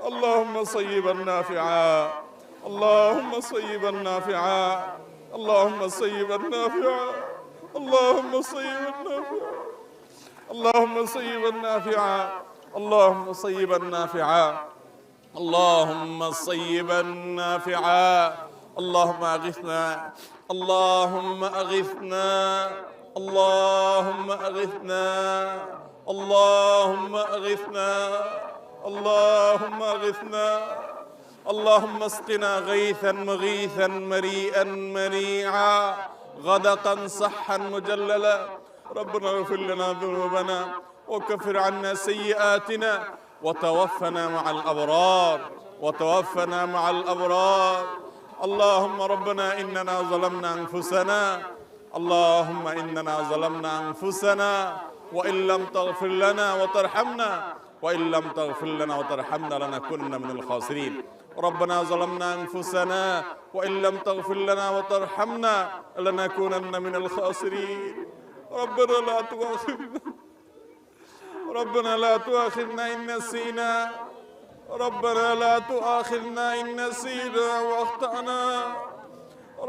اللهم صيبا نافعا، اللهم صيبا نافعا، اللهم صيبا نافعا، اللهم صيبا نافعا، اللهم صيبا نافعا، اللهم صيبا نافعا، اللهم صيبا نافعا، اللهم اغثنا، اللهم اغثنا، اللهم اغثنا، اللهم اغثنا، اللهم اغثنا، اللهم اسقنا غيثا مغيثا مريئا منيعا غدقا صحا مجللا. ربنا اغفر لنا ذنوبنا وكفر عنا سيئاتنا وتوفنا مع الأبرار، وتوفنا مع الأبرار. اللهم ربنا إننا ظلمنا أنفسنا، اللهم إننا ظلمنا أنفسنا وإن لم تغفر لنا وترحمنا، وإن لم تغفر لنا وترحمنا لنكونن من الخاسرين. ربنا ظلمنا أنفسنا وإن لم تغفر لنا وترحمنا لنكونن من الخاسرين. ربنا لا تؤاخذنا، ربنا لا تؤاخذنا إن نسينا، ربنا لا تؤاخذنا إن نسينا وأخطأنا،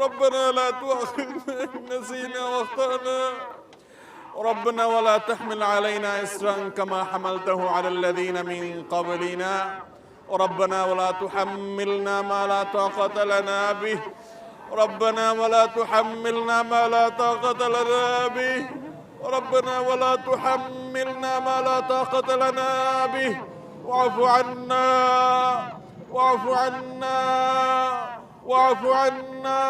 ربنا لا تؤاخذنا إن نسينا وأخطأنا. ربنا ولا تحمل علينا إصرا كما حملته على الذين من قبلنا، ربنا ولا تحملنا ما لا طاقة لنا به، ربنا ولا تحملنا ما لا طاقة لنا به، ربنا ولا تحملنا ما لا طاقة لنا به. واعف عنا، واعف عنا، واعف عنا،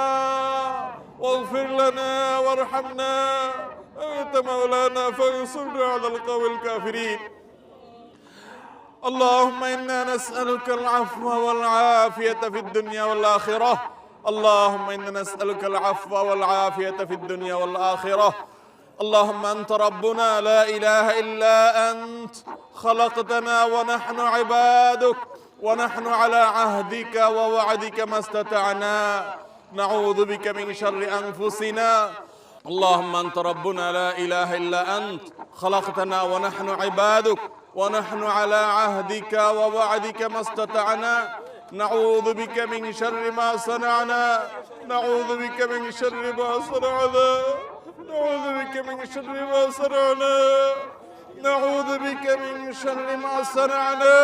واغفر لنا وارحمنا، أنت مولانا فانصرنا على القوم الكافرين. اللهم إنا نسألك العفو والعافية في الدنيا والآخرة، اللهم إنا نسألك العفو والعافية في الدنيا والآخرة. اللهم أنت ربنا لا إله إلا أنت، خلقتنا ونحن عبادك، ونحن على عهدك ووعدك ما استطعنا، نعوذ بك من شر أنفسنا. اللهم أنت ربنا لا إله إلا أنت، خلقتنا ونحن عبادك، ونحن على عهدك ووعدك ما استطعنا، نعوذ بك من شر ما صنعنا، نعوذ بك من شر ما صنعنا، نعوذ بك من شر ما صنعنا، نعوذ بك من شر ما صنعنا،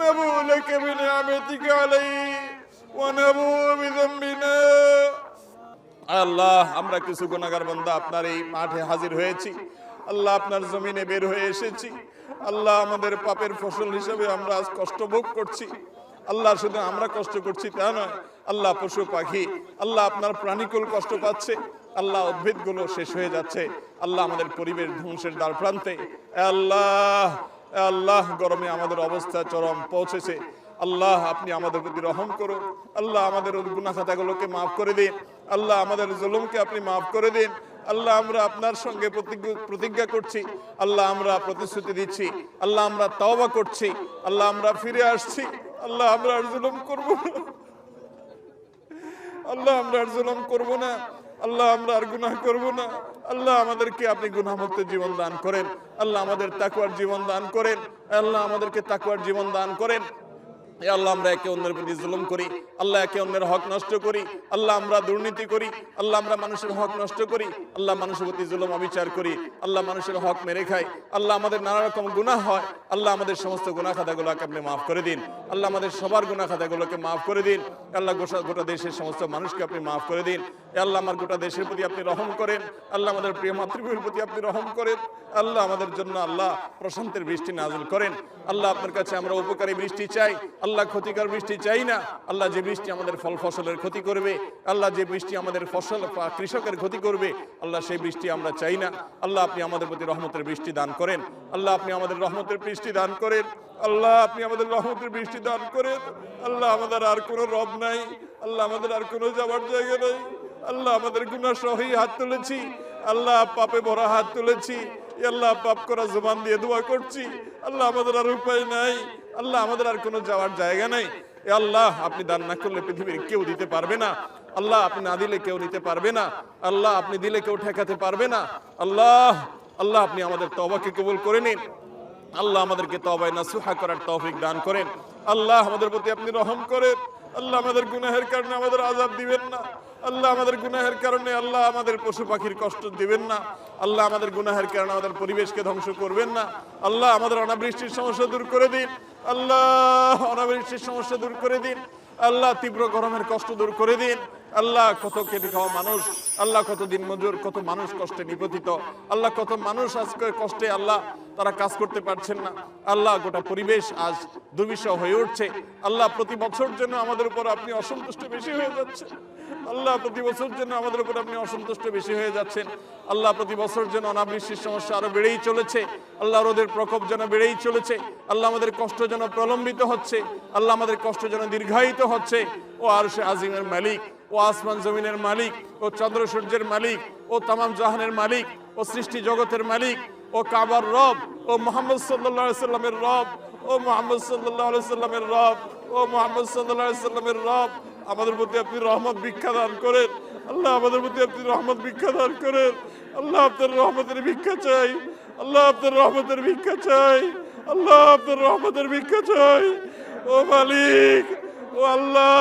نبوء لك بنعمتك علي ونبوء بذنبنا। আল্লাহ, আমরা কিছু গুনাহগার বান্দা আপনার এই মাঠে হাজির হয়েছি। আল্লাহ, আপনার জমিনে বের হয়ে এসেছি। আল্লাহ, আমাদের পাপের ফসল হিসেবে আমরা আজ কষ্ট ভোগ করছি। আল্লাহ, শুধু আমরা কষ্ট করছি তা নয়, আল্লাহ পশু পাখি, আল্লাহ আপনার প্রাণীকুল কষ্ট পাচ্ছে, আল্লাহ উদ্ভিদগুলো শেষ হয়ে যাচ্ছে, আল্লাহ আমাদের পরিবেশ ধ্বংসের দ্বার প্রান্তে। আল্লাহ, আল্লাহ গরমে আমাদের অবস্থা চরম পৌঁছেছে। আল্লাহ, আপনি আমাদের প্রতি রহম করুন। আল্লাহ, আমাদের গুনাহ খাতাগুলোকে মাফ করে দিন। আল্লাহ, আমাদের জুলুমকে আপনি মাফ করে দিন। আল্লাহ, আমরা আপনার সঙ্গে প্রতিজ্ঞা করছি, আল্লাহ আমরা প্রতিশ্রুতি দিচ্ছি, আল্লাহ আমরা তওবা করছি, আল্লাহ আমরা ফিরে আসছি। আল্লাহ, আমরা আর জুলুম করব না, আল্লাহ আমরা আর জুলুম করব না, আল্লাহ আমরা আর গুনাহ করব না। আল্লাহ, আমাদেরকে আপনি গুনাহমুক্ত জীবন দান করেন। আল্লাহ, আমাদের তাকওয়ার জীবন দান করেন। আল্লাহ, আমাদেরকে তাকওয়ার জীবন দান করেন। আল্লাহ, আমরা একে অন্যের প্রতি জুলুম করি, আল্লাহ একে অন্যের হক নষ্ট করি, আল্লাহ আমরা দুর্নীতি করি, আল্লাহ আমরা মানুষের হক নষ্ট করি, আল্লাহ মানুষের প্রতি জুলুম অবিচার করি, আল্লাহ মানুষের হক মেরে খাই, আল্লাহ আমাদের নানা রকম গুনাহ হয়। আল্লাহ, আমাদের সমস্ত গুনাহ খাতাগুলোকে আপনি মাফ করে দিন। আল্লাহ, আমাদের সবার গুনাহ খাতাগুলোকে মাফ করে দিন। আল্লাহ, গোটা দেশের সমস্ত মানুষকে আপনি মাফ করে দিন। আল্লাহ, আমার গোটা দেশের প্রতি আপনি রহম করেন। আল্লাহ, আমাদের প্রিয় মাতৃভূমির প্রতি আপনি রহম করেন। আল্লাহ, আমাদের জন্য আল্লাহ প্রশান্তের বৃষ্টি নাযিল করেন। আল্লাহ, আপনার কাছে আমরা উপকারী বৃষ্টি চাই, আল্লাহ ক্ষতিকর বৃষ্টি চাই না। আল্লাহ, যে বৃষ্টি আমাদের ফল ফসলের ক্ষতি করবে, আল্লাহ যে বৃষ্টি আমাদের ফসল কৃষকের ক্ষতি করবে, আল্লাহ সেই বৃষ্টি আমরা চাই না। আল্লাহ, আপনি আমাদের প্রতি রহমতের বৃষ্টি দান করেন। আল্লাহ, আপনি আমাদের রহমতের বৃষ্টি দান করেন। আল্লাহ, আপনি আমাদের রহমতের বৃষ্টি দান করেন। আল্লাহ, আমাদের আর কোনো রব নাই, আল্লাহ আমাদের আর কোনো যাওয়ার জায়গা নাই। আল্লাহ, আমাদের গুনাহ সহি হাত তুলেছি, আল্লাহ পাপে ভরা হাত তুলেছি, আল্লাহ পাপ করা জবান দিয়ে দোয়া করছি। আল্লাহ, আমাদের আর উপায় নাই, আল্লাহ আমাদের আর কোনো যাওয়ার জায়গা নাই। আল্লাহ, আপনি দান না করলে পৃথিবীর কেউ দিতে পারবে না। আল্লাহ, আপনি না দিলে কেউ নিতে পারবে না। আল্লাহ, আপনি দিলে কেউ ঠেকাতে পারবে না। আল্লাহ, আল্লাহ আপনি আমাদের তওবাকে কবুল করে নিন। আল্লাহ, আমাদেরকে তওবায়ে নাসুহা করার তৌফিক দান করেন। আল্লাহ আমাদের প্রতি আপনি রহম করেন। আল্লাহ আমাদের গুনাহের কারণে আমাদের আযাব দিবেন না। আল্লাহ আমাদের গুনাহের কারণে আল্লাহ আমাদের পশু পাখির কষ্ট দিবেন না। আল্লাহ আমাদের গুনাহের কারণে আমাদের পরিবেশকে ধ্বংস করবেন না। আল্লাহ আমাদের অনাবৃষ্টির সমস্যা দূর করে দিন। আল্লাহ অনাবৃষ্টির সমস্যা দূর করে দিন। আল্লাহ তীব্র গরমের কষ্ট দূর করে দিন। আল্লাহ কত খেটে খাওয়া মানুষ, আল্লাহ কত দিন মজুর, কত মানুষ কষ্টে নিপতিত, আল্লাহ কত মানুষ আজকে কষ্টে আল্লাহ তারা কাজ করতে পারছেন না। আল্লাহ গোটা পরিবেশ আজ দুর্বিষহ হয়ে উঠছে। আল্লাহ প্রতি বছর জন্য আমাদের উপর আপনি অসন্তুষ্ট বেশি হয়ে যাচ্ছেন। আল্লাহ প্রতি বছর জন্য আমাদের উপর আপনি অসন্তুষ্ট বেশি হয়ে যাচ্ছেন। আল্লাহ প্রতি বছর যেন অনাবৃষ্টির সমস্যা আরো বেড়েই চলেছে। আল্লাহ রোদের প্রকোপ যেন বেড়েই চলেছে। আল্লাহ আমাদের কষ্ট যেন প্রলম্বিত হচ্ছে। আল্লাহ আমাদের কষ্ট যেন দীর্ঘায়িত হচ্ছে। ও আরশে আজিমের মালিক, ও আসমান জমিনের মালিক, ও চন্দ্র সূর্যের মালিক, ও তামাম জাহানের মালিক, ও সৃষ্টি জগতের মালিক, ও কাবার রব, ও মুহাম্মদ সাল্লাল্লাহু আলাইহি সাল্লামের রব, ও মুহাম্মদ সাল্লাল্লাহু আলাইহি সাল্লামের রব, ও মুহাম্মদ সাল্লাল্লাহু আলাইহি সাল্লামের রব, আমাদের প্রতি আপনি রহমত ভিক্ষা দান করেন। আল্লাহ আমাদের প্রতি আপনি রহমত ভিক্ষা দান করেন। আল্লাহ আপনার রহমতের ভিক্ষা চাই। আল্লাহ আপনার রহমতের ভিক্ষা চাই। আল্লাহ আপনার রহমতের ভিক্ষা চাই। ও মালিক, ও আল্লাহ,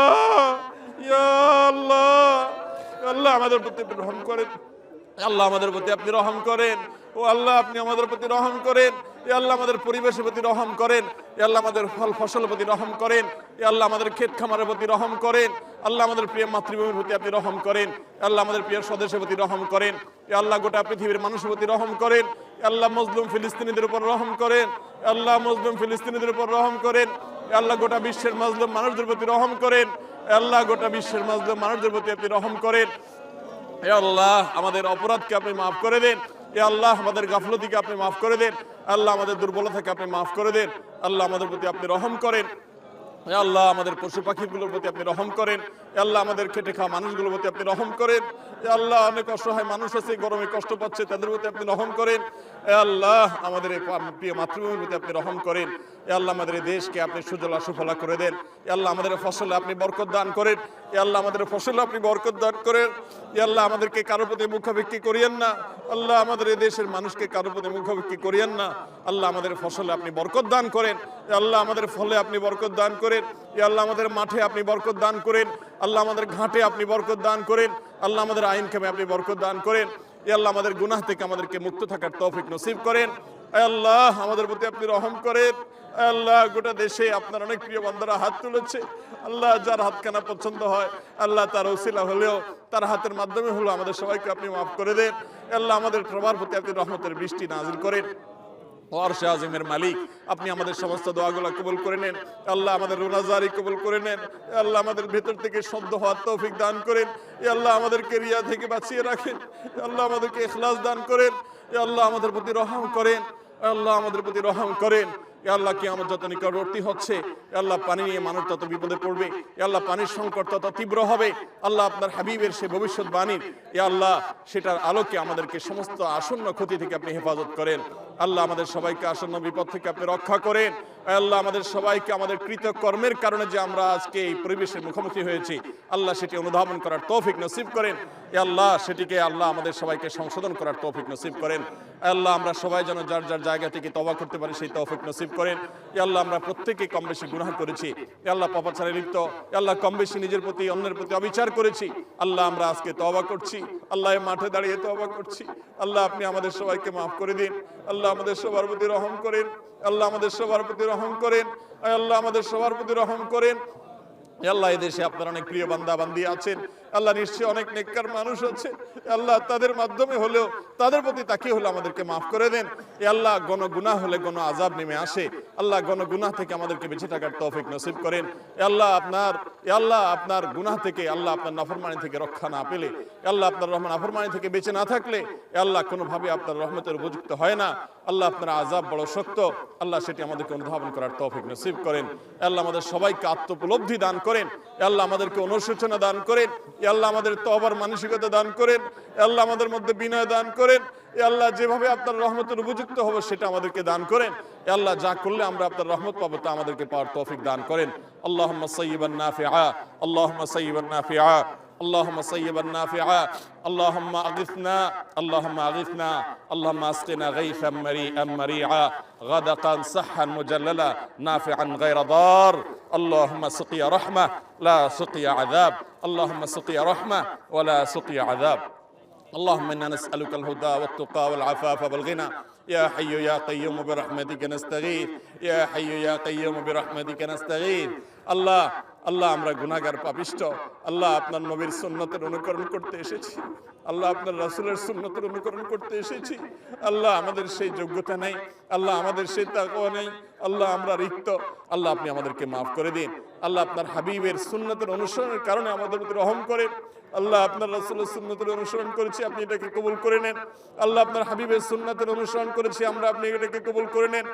ইয়া আল্লাহ, আল্লাহ আমাদের প্রতি আপনি রহম করেন। আল্লাহ আমাদের প্রতি আপনি রহম করেন। ও আল্লাহ আপনি আমাদের প্রতি রহম করেন। এ আল্লাহ আমাদের পরিবেশের প্রতি রহম করেন। এ আল্লাহ আমাদের ফল ফসলের প্রতি রহম করেন। এ আল্লাহ আমাদের ক্ষেত খামারের প্রতি রহম করেন। আল্লাহ আমাদের প্রিয় মাতৃভূমির প্রতি আপনি রহম করেন। আল্লাহ আমাদের প্রিয় স্বদেশের প্রতি রহম করেন। এ আল্লাহ গোটা পৃথিবীর মানুষের প্রতি রহম করেন। আল্লাহ মজলুম ফিলিস্তিনিদের উপর রহম করেন। আল্লাহ মজলুম ফিলিস্তিনিদের উপর রহম করেন। আল্লাহ গোটা বিশ্বের মাজলুম মানুষদের প্রতি রহম করেন। আল্লাহ গোটা বিশ্বের মাজলুম মানুষদের প্রতি আপনি রহম করেন। হে আল্লাহ আমাদের অপরাধকে আপনি মাফ করে দেন। হে আল্লাহ আমাদের গাফলতিকে আপনি মাফ করে দেন। আল্লাহ আমাদের দুর্বলতাকে আপনি মাফ করে দেন। আল্লাহ আমাদের প্রতি আপনি রহম করেন। হে আল্লাহ আমাদের পশু পাখিগুলোর প্রতি আপনি রহম করেন। হে আল্লাহ আমাদের খেটে খাওয়া মানুষগুলোর প্রতি আপনি রহম করেন। হে আল্লাহ অনেক অসহায় মানুষ আছে গরমে কষ্ট পাচ্ছে, তাদের প্রতি আপনি রহম করেন। হে আল্লাহ আমাদের এই প্রিয় মাতৃভূমির প্রতি আপনি রহম করেন। হে আল্লাহ আমাদের এই দেশকে আপনি সুজলা সুফলা করে দেন। হে আল্লাহ আমাদের ফসলে আপনি বরকত দান করেন। হে আল্লাহ আমাদের ফসলে আপনি বরকত দান করেন। হে আল্লাহ আমাদেরকে কারোর প্রতি মুখাভিক্ষি করিয়েন না। আল্লাহ আমাদের এই দেশের মানুষকে কারোর প্রতি মুখাভিক্ষি করিয়েন না। আল্লাহ আমাদের ফসলে আপনি বরকত দান করেন। হে আল্লাহ আমাদের ফলে আপনি বরকত দান করেন। হে আল্লাহ আমাদের মাঠে আপনি বরকত দান করেন। আল্লাহ আমাদের ঘাটে আপনি বরকত দান করেন। আল্লাহ আমাদের আইন কামে আপনি বরকত দান করেন। হে আল্লাহ আমাদের গুনাহ থেকে আমাদেরকে মুক্ত থাকার তৌফিক নসিব করেন। হে আল্লাহ আমাদের প্রতি আপনি রহম করেন। হে আল্লাহ গোটা দেশে আপনার অনেক প্রিয় বান্দারা হাত তুলেছে। আল্লাহ যার হাতখানা পছন্দ হয় আল্লাহ তার ওসিলা হলেও তার হাতের মাধ্যমে হলো আমাদের সবাইকে আপনি মাফ করে দেন। হে আল্লাহ আমাদের সবার প্রতি আপনি রহমতের বৃষ্টি নাজিল করেন। আরশে আজিমের মালিক আপনি আমাদের সমস্ত দোয়াগুলো কবুল করে নেন। আল্লাহ আমাদের রোজাদারি কবুল করে নেন। আল্লাহ আমাদের ভেতর থেকে শুদ্ধ হওয়ার তৌফিক দান করেন। আল্লাহ আমাদেরকে রিয়া থেকে বাঁচিয়ে রাখেন। আল্লাহ আমাদেরকে ইখলাস দান করেন। আল্লাহ আমাদের প্রতি রহম করেন। আল্লাহ আমাদের প্রতি রহম করেন। আল্লাহ কিয়ামত যত নিকটবর্তী হচ্ছে আল্লাহ পানি নিয়ে মানুষ তত বিপদে পড়বে। আল্লাহ পানির সংকট তত তীব্র হবে। আল্লাহ আপনার হাবিবের সে ভবিষ্যৎবাণীর আল্লাহ সেটার আলোকে আমাদেরকে সমস্ত আসন্ন ক্ষতি থেকে আপনি হেফাজত করেন। আল্লাহ আমাদের সবাইকে আসন্ন বিপদ থেকে আপনি রক্ষা করেন। আল্লাহ আমাদের সবাইকে আমাদের কৃতকর্মের কারণে যে আমরা আজকে এই পরিবেশের মুখোমুখি হয়েছি আল্লাহ সেটি অনুধাবন করার তৌফিক নসিব করেন। আল্লাহ সেটিকে আল্লাহ আমাদের সবাইকে সংশোধন করার তৌফিক নসিব করেন। আল্লাহ আমরা সবাই যেন যার যার জায়গা থেকে তওবা করতে পারি সেই তৌফিক নসিব করেন। আল্লাহ আমরা প্রত্যেকেই কম বেশি গুনাহ করেছি। আল্লাহ পাপাচারে লিপ্ত। আল্লাহ কম বেশি নিজের প্রতি অন্যের প্রতি অবিচার করেছি। আল্লাহ আমরা আজকে তওবা করছি। আল্লাহ মাঠে দাঁড়িয়ে তওবা করছি। আল্লাহ আপনি আমাদের সবাইকে মাফ করে দিন। আল্লাহ আমাদের সবার প্রতি রহম করেন। আল্লাহ আমাদের সবার প্রতি রহম করেন। আল্লাহ আমাদের সবার প্রতি রহম করেন। আল্লাহ এই দেশে আপনার অনেক প্রিয় বান্দা বান্দি আছেন। আল্লাহ নিশ্চয়ই অনেক নেককার মানুষ আছে। আল্লাহ তাদের মাধ্যমে হলেও তাদের প্রতি তাকিয়ে হলে আমাদেরকে মাফ করে দেন। আল্লাহ গণ গুনাহ হলে গণ আযাব নেমে আসে। আল্লাহ গণ গুনাহ থেকে আমাদেরকে বেঁচে থাকার তৌফিক নসিব করেন। আল্লাহ আপনার গুনাহ থেকে আল্লাহ আপনার নাফরমানি থেকে রক্ষা না পেলে আল্লাহ আপনার রহমান নাফরমানি থেকে বেঁচে না থাকলে আল্লাহ কোনোভাবে আপনার রহমতের উপযুক্ত হয় না। আল্লাহ আপনার আযাব বড় শক্ত। আল্লাহ সেটি আমাদেরকে অনুধাবন করার তৌফিক নসিব করেন। আল্লাহ আমাদের সবাইকে আত্মোপলব্ধি দান করেন। আল্লাহ আমাদেরকে অনুশোচনা দান করেন। আল্লাহ আমাদের তওবার মানসিকতা দান করেন। আল্লাহ আমাদের মধ্যে বিনয় দান করেন। আল্লাহ যেভাবে আপনার রহমতের উপযুক্ত হবে সেটা আমাদেরকে দান করেন। আল্লাহ যা করলে আমরা আপনার রহমত পাবো তা আমাদেরকে পাওয়ার তৌফিক দান করেন। আল্লাহুম্মা সাইয়্যিবান নাফিআ, আল্লাহুম্মা সাইয়্যিবান নাফিআ, اللهم صيبا نافعا، اللهم اغثنا، اللهم اغثنا، اللهم اسقنا غيثا مريئا مريعا غدقا صحا مجللا نافعا غير ضار اللهم سقيا رحمة لا سقيا عذاب اللهم سقيا رحمة ولا سقيا عذاب اللهم إنا نسألك الهدى والتقى والعفاف والغنى يا حي يا قيوم برحمتك نستغيث يا حي يا قيوم برحمتك نستغيث আল্লাহ আল্লাহ আমরা গুনাহগার পাপিষ্ঠ আল্লাহ আপনার নবীর সুন্নতের অনুকরণ করতে এসেছি আল্লাহ আপনার রাসূলের সুন্নতের অনুকরণ করতে এসেছি আল্লাহ আমাদের সেই যোগ্যতা নেই আল্লাহ আমাদের সেই তাকওয়া নেই আল্লাহ আমরা রিক্ত আল্লাহ আপনি আমাদেরকে maaf করে দিন আল্লাহ আপনার হাবিবের সুন্নতের অনুসরণের কারণে আমাদের প্রতি রহম করেন আল্লাহ আপনার রাসূলের সুন্নতের অনুসরণ করেছি আপনি এটাকে কবুল করে নেন আল্লাহ আপনার হাবিবের সুন্নতের অনুসরণ করেছি আমরা আপনি এটাকে কবুল করে নেন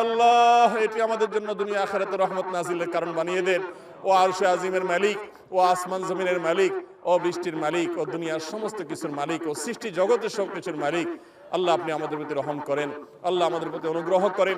আল্লাহ এটি আমাদের জন্য দুনিয়া আখিরাতে রহমত নাজিলের কারণ বানিয়ে দেন ও আরশে আজিমের মালিক ও আসমান জমিনের মালিক ও বৃষ্টির মালিক ও দুনিয়ার সমস্ত কিছুর মালিক ও সৃষ্টি জগতের সব কিছুর মালিক আল্লাহ আপনি আমাদের প্রতি রহম করেন আল্লাহ আমাদের প্রতি অনুগ্রহ করেন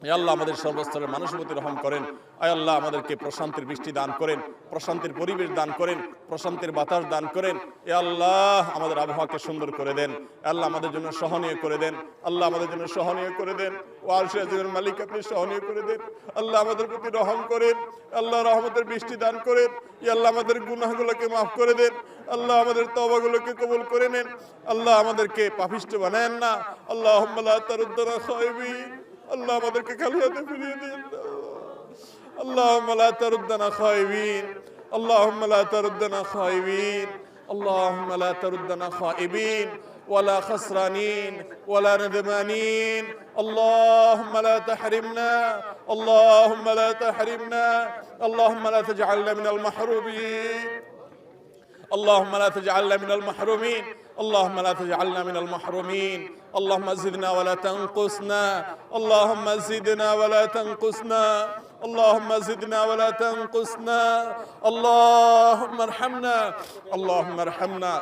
আল্লাহ আমাদের সর্বস্তরের মানুষের প্রতি রহম করেন আয় আল্লাহ আমাদেরকে প্রশান্তির বৃষ্টি দান করেন প্রশান্তির পরিবেশ দান করেন প্রশান্তির বাতাস দান করেন এ আল্লাহ আমাদের আবহাওয়াকে সুন্দর করে দেন আল্লাহ আমাদের জন্য সহনীয় করে দেন আল্লাহ আমাদের জন্য সহনীয় করে দেন ও আরশে আজিমের মালিক আপনি সহনীয় করে দেন আল্লাহ আমাদের প্রতি রহম করেন আল্লাহ রহমতের বৃষ্টি দান করেন এ আল্লাহ আমাদের গুনাহগুলোকে মাফ করে দেন আল্লাহ আমাদের তওবাগুলোকে কবুল করে নেন আল্লাহ আমাদেরকে পাপিষ্ঠ বানায়েন না আল্লাহুম্মা লা তারুদ্দানা খায়বিন আল্লাহ আমাদেরকে খালি হাতে ফিরিয়ে দিন আল্লাহুম্মা লা তারুদ্দানা খায়বিন আল্লাহুম্মা লা তারুদ্দানা খায়বিন আল্লাহুম্মা লা তারুদ্দানা খায়বিন ولا خسرانين ولا ندمانين اللهم لا تحرمنا اللهم لا تحرمنا اللهم لا تجعلنا من المحرومين اللهم لا تجعلنا من المحرومين اللهم لا تجعلنا من المحرومين اللهم زدنا ولا تنقصنا اللهم زدنا ولا تنقصنا اللهم زدنا ولا تنقصنا اللهم ارحمنا اللهم ارحمنا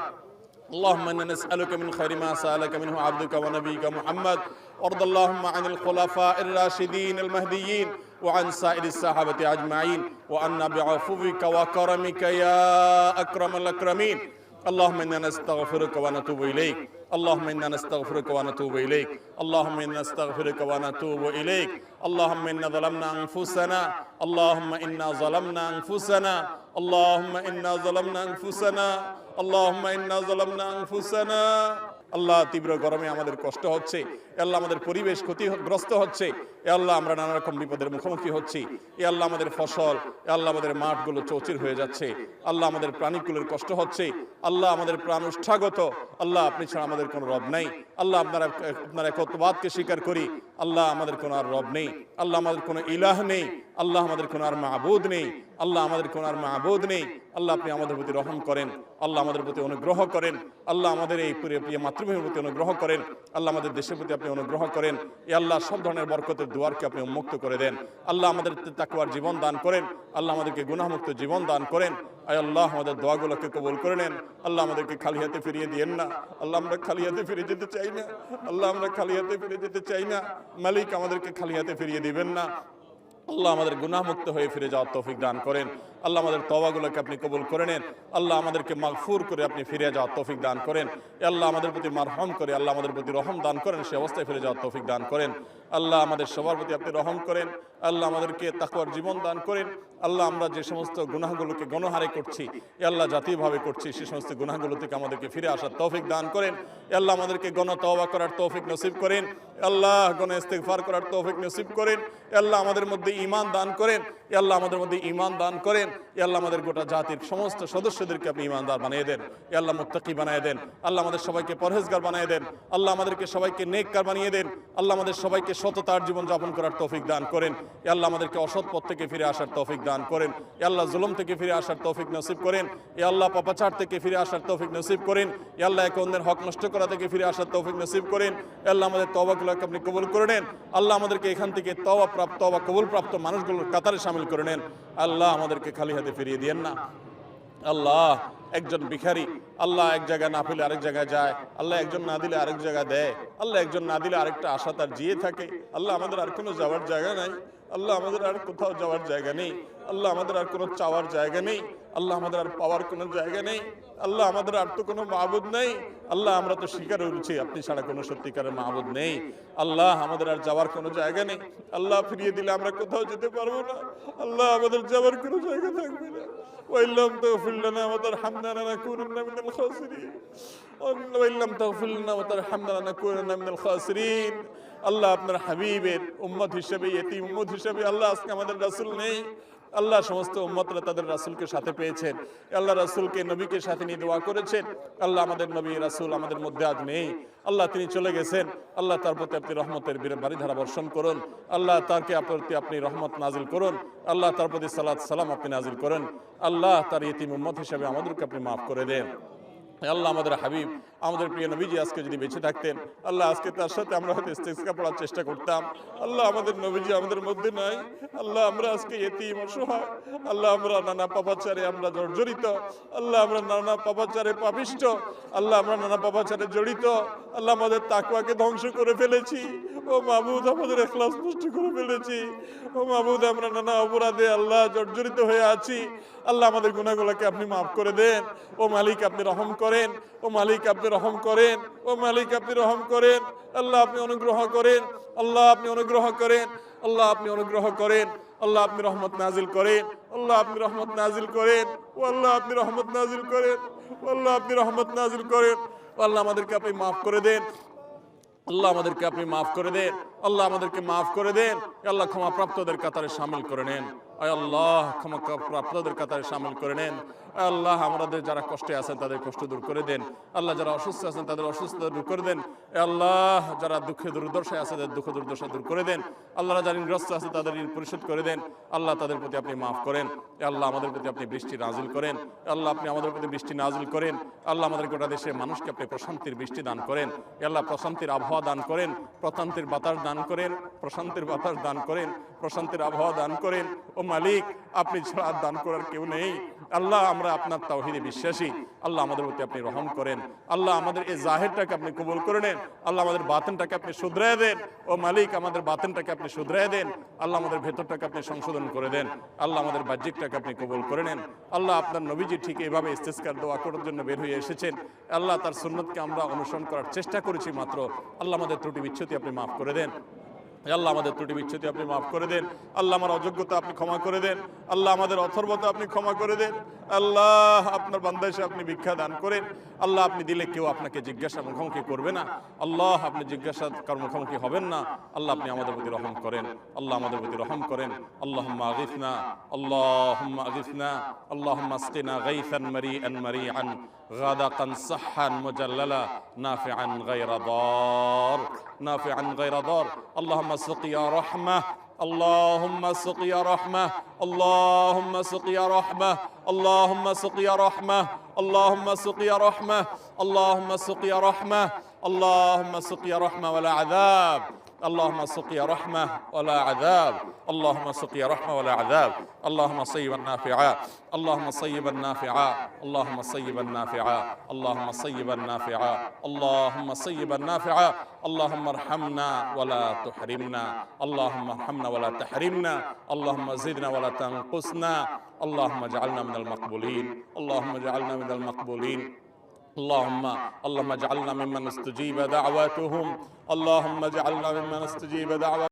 اللهم إنا نسألك من خير ما سألك منه عبدك ونبيك محمد وارض اللهم عن الخلفاء الراشدين المهديين وعن سائر الصحابة أجمعين وعنا بعفوك وكرمك يا أكرم الأكرمين اللهم إنا نستغفرك ونتوب إليك اللهم إنا نستغفرك ونتوب إليك اللهم إنا نستغفرك ونتوب إليك اللهم إنا ظلمنا أنفسنا اللهم إنا ظلمنا أنفسنا اللهم إنا ظلمنا أنفسنا اللهم إنا ظلمنا أنفسنا আল্লাহ তীব্র গরমে আমাদের কষ্ট হচ্ছে আল্লাহ আমাদের পরিবেশ ক্ষতিগ্রস্ত হচ্ছে আল্লাহ আমরা নানা রকম বিপদের মুখোমুখি হচ্ছি আল্লাহ আমাদের ফসল আল্লাহ আমাদের মাঠগুলো চৌচির হয়ে যাচ্ছে আল্লাহ আমাদের প্রাণীগুলোর কষ্ট হচ্ছে আল্লাহ আমাদের প্রাণ উষ্ঠাগত আল্লাহ আপনি ছাড়া আমাদের কোনো রব নাই আল্লাহ আপনার একত্ববাদকে স্বীকার করি আল্লাহ আমাদের কোনো আর রব নেই আল্লাহ আমাদের কোনো ইলাহ নেই আল্লাহ আমাদের কোনো আর মাবুদ নেই আল্লাহ আমাদের কোনো আর মাবুদ নেই আল্লাহ আপনি আমাদের প্রতি রহম করেন আল্লাহ আমাদের প্রতি অনুগ্রহ করেন আল্লাহ আমাদের এই প্রিয় মাতৃভূমির প্রতি অনুগ্রহ করেন আল্লাহ আমাদের দেশের প্রতি আপনি অনুগ্রহ করেন এ আল্লাহ সব ধরনের বরকতের দুয়ারকে আপনি উন্মুক্ত করে দেন আল্লাহ আমাদের তাকওয়ার জীবন দান করেন আল্লাহ আমাদেরকে গুনাহমুক্ত জীবন দান করেন আয় আল্লাহ আমাদের দোয়াগুলোকে কবুল করে নেন আল্লাহ আমাদেরকে খালি হাতে ফিরিয়ে দিয়েন না আল্লাহ আমরা খালি হাতে ফিরে যেতে চাই না আল্লাহ আমরা খালি হাতে ফিরে যেতে চাই না মালিক আমাদেরকে খালি হাতে ফিরিয়ে দিবেন না আল্লাহ আমাদের গুনাহমুক্ত হয়ে ফিরে যাওয়ার তৌফিক দান করেন আল্লাহ আমাদের তওবাগুলোকে আপনি কবুল করে নেন আল্লাহ আমাদেরকে মাগফুর করে আপনি ফিরে যাওয়ার তৌফিক দান করেন আল্লাহ আমাদের প্রতি মারহাম করে আল্লাহ আমাদের প্রতি রহম দান করেন সে অবস্থায় ফিরে যাওয়ার তৌফিক দান করেন আল্লাহ আমাদের সবার প্রতি আপনি রহম করেন আল্লাহ আমাদেরকে তাকওয়ার জীবন দান করেন আল্লাহ আমরা যে সমস্ত গুনাহগুলোকে গণহারে করছি আল্লাহ জাতীয়ভাবে করছি সে সমস্ত গুনাহগুলো থেকে আমাদেরকে ফিরে আসার তৌফিক দান করেন আল্লাহ আমাদেরকে গণ তওবা করার তৌফিক নসিব করেন আল্লাহ গণ ইস্তিগফার করার তৌফিক নসিব করেন আল্লাহ আমাদের মধ্যে ঈমান দান করেন আল্লাহ আমাদের মধ্যে ঈমান দান করেন আল্লাহ আমাদের গোটা জাতির সমস্ত সদস্যদেরকে আপনি ঈমানদার বানিয়ে দেন আল্লাহ মুত্তাকি বানিয়ে দেন আল্লাহ আমাদের সবাইকে পরহেজগার বানিয়ে দেন আল্লাহ আমাদেরকে সবাইকে নেককার বানিয়ে দেন আল্লাহ আমাদের সবাইকে সততার জীবন যাপন করার তৌফিক দান করেন আল্লাহ আমাদেরকে অসৎ পথ থেকে ফিরে আসার তৌফিক দান করেন আল্লাহ জুলুম থেকে ফিরে আসার তৌফিক নসিব করেন আল্লাহ পাপাচার থেকে ফিরে আসার তৌফিক নসিব করেন আল্লাহ একে অন্যের হক নষ্ট করা থেকে ফিরে আসার তৌফিক নসিব করেন আল্লাহ আমাদের তওবাগুলোকে আপনি কবুল করে নেন আল্লাহ আমাদেরকে এখান থেকে তওবা কবুল প্রাপ্ত মানুষগুলোর কাতারে শামিল করে নেন আল্লাহ আমাদেরকে খালি হাতে ফিরিয়ে দিয়েন না আল্লাহ একজন ভিখারি আল্লাহ এক জায়গায় না পেলে আরেক জায়গায় যায় আল্লাহ একজন না দিলে আরেক জায়গায় দেয় আল্লাহ একজন না দিলে আরেকটা আশা তার জিয়ে থাকে আল্লাহ আমাদের আর কোনো যাওয়ার জায়গা নাই আল্লাহ আমাদের আর কোথাও যাওয়ার জায়গা নেই, আল্লাহ আমাদের আর কোনো চাওয়ার জায়গা নেই, আল্লাহ আমাদের আর পাওয়ার কোনো জায়গা নেই, আল্লাহ আমাদের আর তো কোনো মাবুদ নেই। আল্লাহ আমরা তো স্বীকার করেছি আপনি ছাড়া কোনো সত্যিকারের মাবুদ নেই। আল্লাহ আমাদের আর যাওয়ার কোনো জায়গা নেই, আল্লাহ ফিরিয়ে দিলে আমরা কোথাও যেতে পারবো না, আল্লাহ আমাদের যাওয়ার কোনো জায়গা থাকবে না। وإن لم تغفر لنا وترحمنا لنكونن من الخاسرين وإن لم تغفر لنا وترحمنا لنكونن من الخاسرين। আল্লাহ আপনার হাবিবের উম্মত হিসেবে, ইতিম উম্মত হিসেবে আল্লাহ আজকে আমাদের রাসূল নেই। আল্লাহ সমস্ত উম্মতরা তাদের রাসূলকে সাথে পেয়েছেন, আল্লাহ রাসূলকে নবীকে সাথে নিয়ে দোয়া করেছেন। আল্লাহ আমাদের নবী রাসূল আমাদের মধ্যে আজ নেই, আল্লাহ তিনি চলে গেছেন। আল্লাহ তার প্রতি আপনি রহমতের বারিধারা বর্ষণ করুন, আল্লাহ তারকে প্রতি আপনি রহমত নাজিল করুন, আল্লাহ তার প্রতি সালাত সালাম আপনি নাজিল করেন। আল্লাহ তার ইতিম উম্মত হিসেবে আমাদেরকে আপনি মাফ করে দেন। আল্লাহ আমাদের হাবিব আমাদের প্রিয় নবীজি আজকে যদি বেঁচে থাকতেন, আল্লাহ আজকে তার সাথে আমরা হয়তো ইস্তেসকা পড়ার চেষ্টা করতাম। আল্লাহ আমাদের নবীজি আমাদের মধ্যে নাই, আল্লাহ আমরা আজকে ইতিম অসহায়, আল্লাহ আমরা নানা পাপাচারে আমরা জর্জরিত, আল্লাহ আমরা নানা পাপাচারে পাপিষ্ট, আল্লাহ আমরা নানা পাপাচারে জড়িত, আল্লাহ আমাদের তাকওয়াকে ধ্বংস করে ফেলেছি। ও মাবুদ আমাদের ইখলাস নষ্ট করে ফেলেছি। ও মাবুদ আমরা নানা অপরাধে আল্লাহ জর্জরিত হয়ে আছি। আল্লাহ আমাদের গুনাহগুলোকে আপনি মাফ করে দেন। ও মালিক আপনি রহম করেন, ও মালিক আপনি রহম করেন, ও মালিক আপনি রহম করেন। আল্লাহ আপনি অনুগ্রহ করেন, আল্লাহ আপনি অনুগ্রহ করেন, আল্লাহ আপনি অনুগ্রহ করেন, আল্লাহ আপনি রহমত নাজিল করেন, আল্লাহ আপনি রহমত নাজিল করেন, ও আল্লাহ আপনি রহমত নাজিল করেন, ও আল্লাহ আপনি রহমত নাজিল করেন। আল্লাহ আমাদেরকে আপনি মাফ করে দেন, আল্লাহ আমাদেরকে আপনি মাফ করে দেন, আল্লাহ আমাদেরকে মাফ করে দেন। আল্লাহ ক্ষমা প্রাপ্তদের কাতারে শামিল করে নেন, আল্লাহ ক্ষমা প্রাপ্তদের কাতারে শামিল করে নেন। আল্লাহ আমাদের যারা কষ্টে আছেন তাদের কষ্ট দূর করে দেন, আল্লাহ যারা অসুস্থ আছেন তাদের অসুস্থতা দূর করে দেন, আল্লাহ যারা দুঃখে দুর্দশায় আছে তাদের দুঃখ দুর্দশা দূর করে দেন, আল্লাহ যারা ঋণগ্রস্ত আছে তাদের ঋণ পরিশোধ করে দেন, আল্লাহ তাদের প্রতি আপনি মাফ করেন। আল্লাহ আমাদের প্রতি আপনি বৃষ্টি নাজিল করেন, আল্লাহ আপনি আমাদের প্রতি বৃষ্টি নাজিল করেন। আল্লাহ আমাদের গোটা দেশের মানুষকে আপনি প্রশান্তির বৃষ্টি দান করেন, আল্লাহ প্রশান্তির আবহাওয়া দান করেন, প্রশান্তির বাতাস দান করেন, প্রশান্তির বাতাস দান করেন, প্রশান্তির আবহাওয়া দান করেন। ও মালিক আপনি ছাড়া আর দান করার কেউ নেই। আল্লাহ আমরা আপনার তাওহীদে বিশ্বাসী, আল্লাহ আমাদের প্রতি আপনি রহম করেন। আল্লাহ আমাদের এই জাহিরটাকে আপনি কবুল করে নেন, আল্লাহ আমাদের বাতিনটাকে আপনি শুধরায় দেন। ও মালিক আমাদের বাতিনটাকে আপনি শুধরায় দেন, আল্লাহ আমাদের ভেতরটাকে আপনি সংশোধন করে দেন, আল্লাহ আমাদের বাহ্যিকটাকে আপনি কবুল করে নেন। আল্লাহ আপনার নবীজি ঠিক এইভাবে ইস্তেসকার দোয়া করার জন্য বের হয়ে এসেছেন, আল্লাহ তার সুন্নতকে আমরা অনুসরণ করার চেষ্টা করেছি মাত্র। আল্লাহ আমাদের ত্রুটি বিচ্ছুতি আপনি মাফ করে দেন, আল্লাহ আমাদের ত্রুটি বিচ্ছুতি আপনি মাফ করে দেন, আল্লাহ আমার অযোগ্যতা আপনি ক্ষমা করে দেন, আল্লাহ আমাদের অথর্বতা আপনি ক্ষমা করে দেন। আল্লাহ আপনার বান্দা এসে আপনি ভিক্ষা দান করেন, আল্লাহ আপনি দিলে কেউ আপনাকে জিজ্ঞাসা মুখোমুখি করবে না, আল্লাহ আপনি জিজ্ঞাসা মুখোমুখি হবেন না। আল্লাহ আপনি আমাদের প্রতি রহম করেন, আল্লাহ আমাদের প্রতি রহম করেন। আল্লাহুম্মা আগিথনা, আল্লাহুম্মা আগিথনা, আল্লাহুম্মা আসকিনা গাইসান মারিআন মারিআন গাদাকান সাহহান মুজাল্লালা নাফিআন গায়রা দার, নাফিআন গায়রা দার। আল্লাহুম্মা সাকিয়া রাহমাহ, اللهم سقيا رحمة، اللهم سقيا رحمة، اللهم سقيا رحمة، اللهم سقيا رحمة، اللهم سقيا رحمة، اللهم سقيا رحمة ولا عذاب، اللهم سقيا رحمة ولا عذاب، اللهم سقيا رحمة ولا عذاب. اللهم صيبا نافعا، اللهم صيبا نافعا، اللهم صيبا نافعا، اللهم صيبا نافعا، اللهم صيبا نافعا. اللهم ارحمنا ولا تحرمنا، اللهم ارحمنا ولا تحرمنا، اللهم زدنا ولا تنقصنا، اللهم اجعلنا من المقبولين، اللهم اجعلنا من المقبولين. اللهم اجعلنا ممن استجيب دعواتهم، اللهم اجعلنا ممن استجيب دعواتهم.